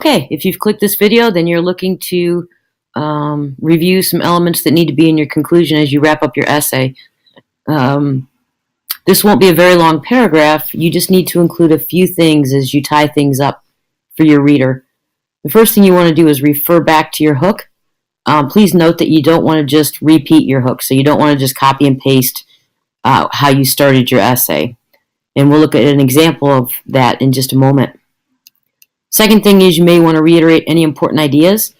Okay, if you've clicked this video, then you're looking to review some elements that need to be in your conclusion as you wrap up your essay. This won't be a very long paragraph. You just need to include a few things as you tie things up for your reader. The first thing you want to do is refer back to your hook. Please note that you don't want to just repeat your hook, so you don't want to just copy and paste how you started your essay. And we'll look at an example of that in just a moment. Second thing is you may want to reiterate any important ideas.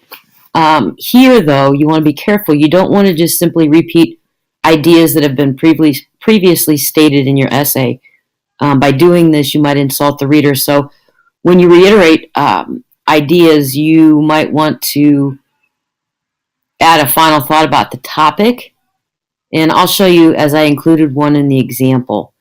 Here, though, you want to be careful. You don't want to just simply repeat ideas that have been previously stated in your essay. By doing this, you might insult the reader. So when you reiterate ideas, you might want to add a final thought about the topic. And I'll show you as I included one in the example.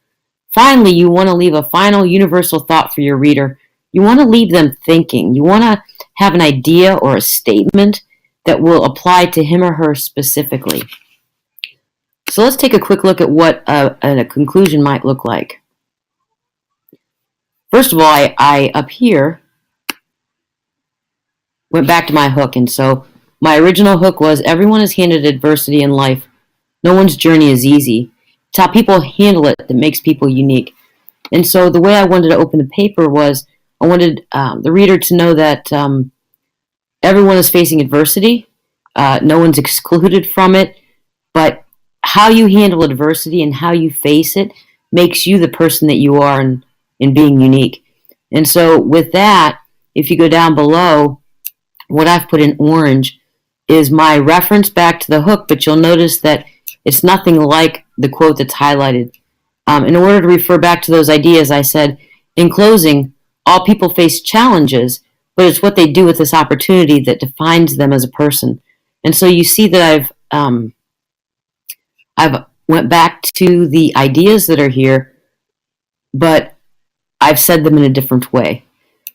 Finally, you want to leave a final universal thought for your reader. You want to leave them thinking. You want to have an idea or a statement that will apply to him or her specifically. So let's take a quick look at what a conclusion might look like. First of all, I up here went back to my hook, and so my original hook was everyone is handed adversity in life. No one's journey is easy. It's how people handle it that makes people unique. And so the way I wanted to open the paper was I wanted the reader to know that everyone is facing adversity. No one's excluded from it, but how you handle adversity and how you face it makes you the person that you are in being unique. And so with that, if you go down below, what I've put in orange is my reference back to the hook, but you'll notice that it's nothing like the quote that's highlighted. In order to refer back to those ideas, I said, in closing, all people face challenges, but it's what they do with this opportunity that defines them as a person. And so you see that I've went back to the ideas that are here, but I've said them in a different way.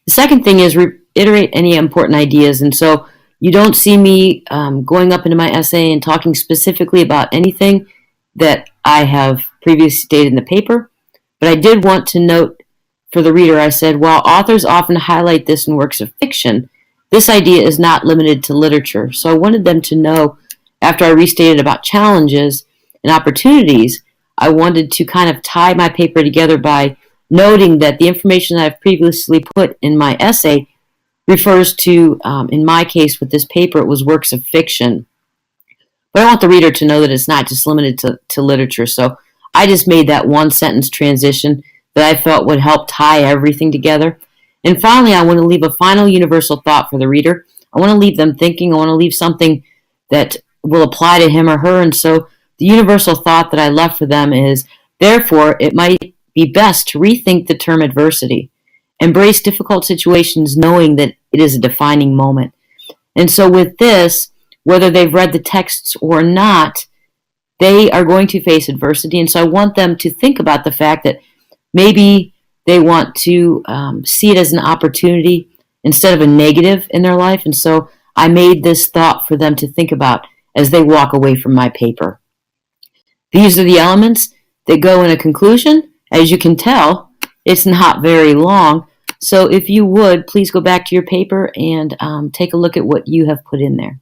The second thing is reiterate any important ideas. And so you don't see me going up into my essay and talking specifically about anything that I have previously stated in the paper, but I did want to note for the reader, I said, while authors often highlight this in works of fiction, this idea is not limited to literature. So I wanted them to know, after I restated about challenges and opportunities, I wanted to kind of tie my paper together by noting that the information that I've previously put in my essay refers to, in my case with this paper, it was works of fiction. But I want the reader to know that it's not just limited to literature. So I just made that one sentence transition that I felt would help tie everything together. And finally, I want to leave a final universal thought for the reader. I want to leave them thinking. I want to leave something that will apply to him or her. And so the universal thought that I left for them is, therefore, it might be best to rethink the term adversity. Embrace difficult situations knowing that it is a defining moment. And so with this, whether they've read the texts or not, they are going to face adversity. And so I want them to think about the fact that maybe they want to see it as an opportunity instead of a negative in their life. And so I made this thought for them to think about as they walk away from my paper. These are the elements that go in a conclusion. As you can tell, it's not very long. So if you would, please go back to your paper and take a look at what you have put in there.